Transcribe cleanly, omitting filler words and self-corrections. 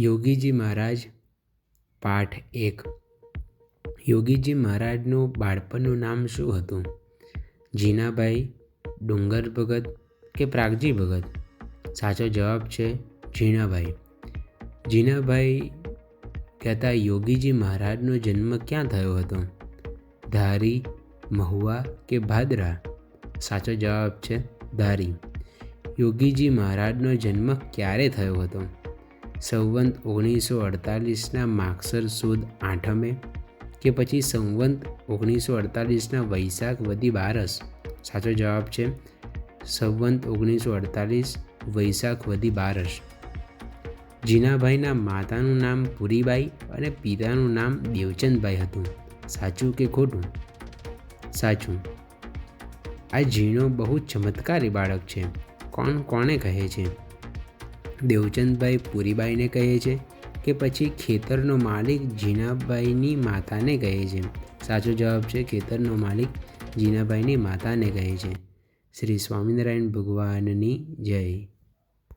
યોગીજી મહારાજ પાઠ 1. યોગીજી મહારાજનું બાળપણનું નામ શું હતું? જીનાભાઈ, ડુંગર ભગત કે પ્રાગજી ભગત? સાચો જવાબ છે જીનાભાઈ. જીનાભાઈ કહેતા યોગીજી મહારાજનો જન્મ ક્યાં થયો હતો? ધારી, મહુવા કે ભાદરા? સાચો જવાબ છે ધારી. યોગીજી મહારાજનો જન્મ ક્યારે થયો હતો? સંવંત 1948ના માગસર સુદ 8મે કે પછી સંવંત 1948ના વૈશાખ વદી 12? સાચો જવાબ છે સંવંત 1948 વૈશાખ વદી 12. જીનાભાઈના માતાનું નામ પુરીબાઈ અને પિતાનું નામ દેવચંદભાઈ હતું. સાચું કે ખોટું? સાચું. આ જીનો બહુ ચમત્કારી બાળક છે. કોણ કોને કહે છે? દેવચંદભાઈ પુરીબાઈને કહે છે કે પછી ખેતરનો માલિક જીનાભાઈની માતાને કહે છે? સાચો જવાબ છે ખેતરનો માલિક જીનાભાઈની માતાને કહે છે. શ્રી સ્વામિનારાયણ ભગવાનની જય.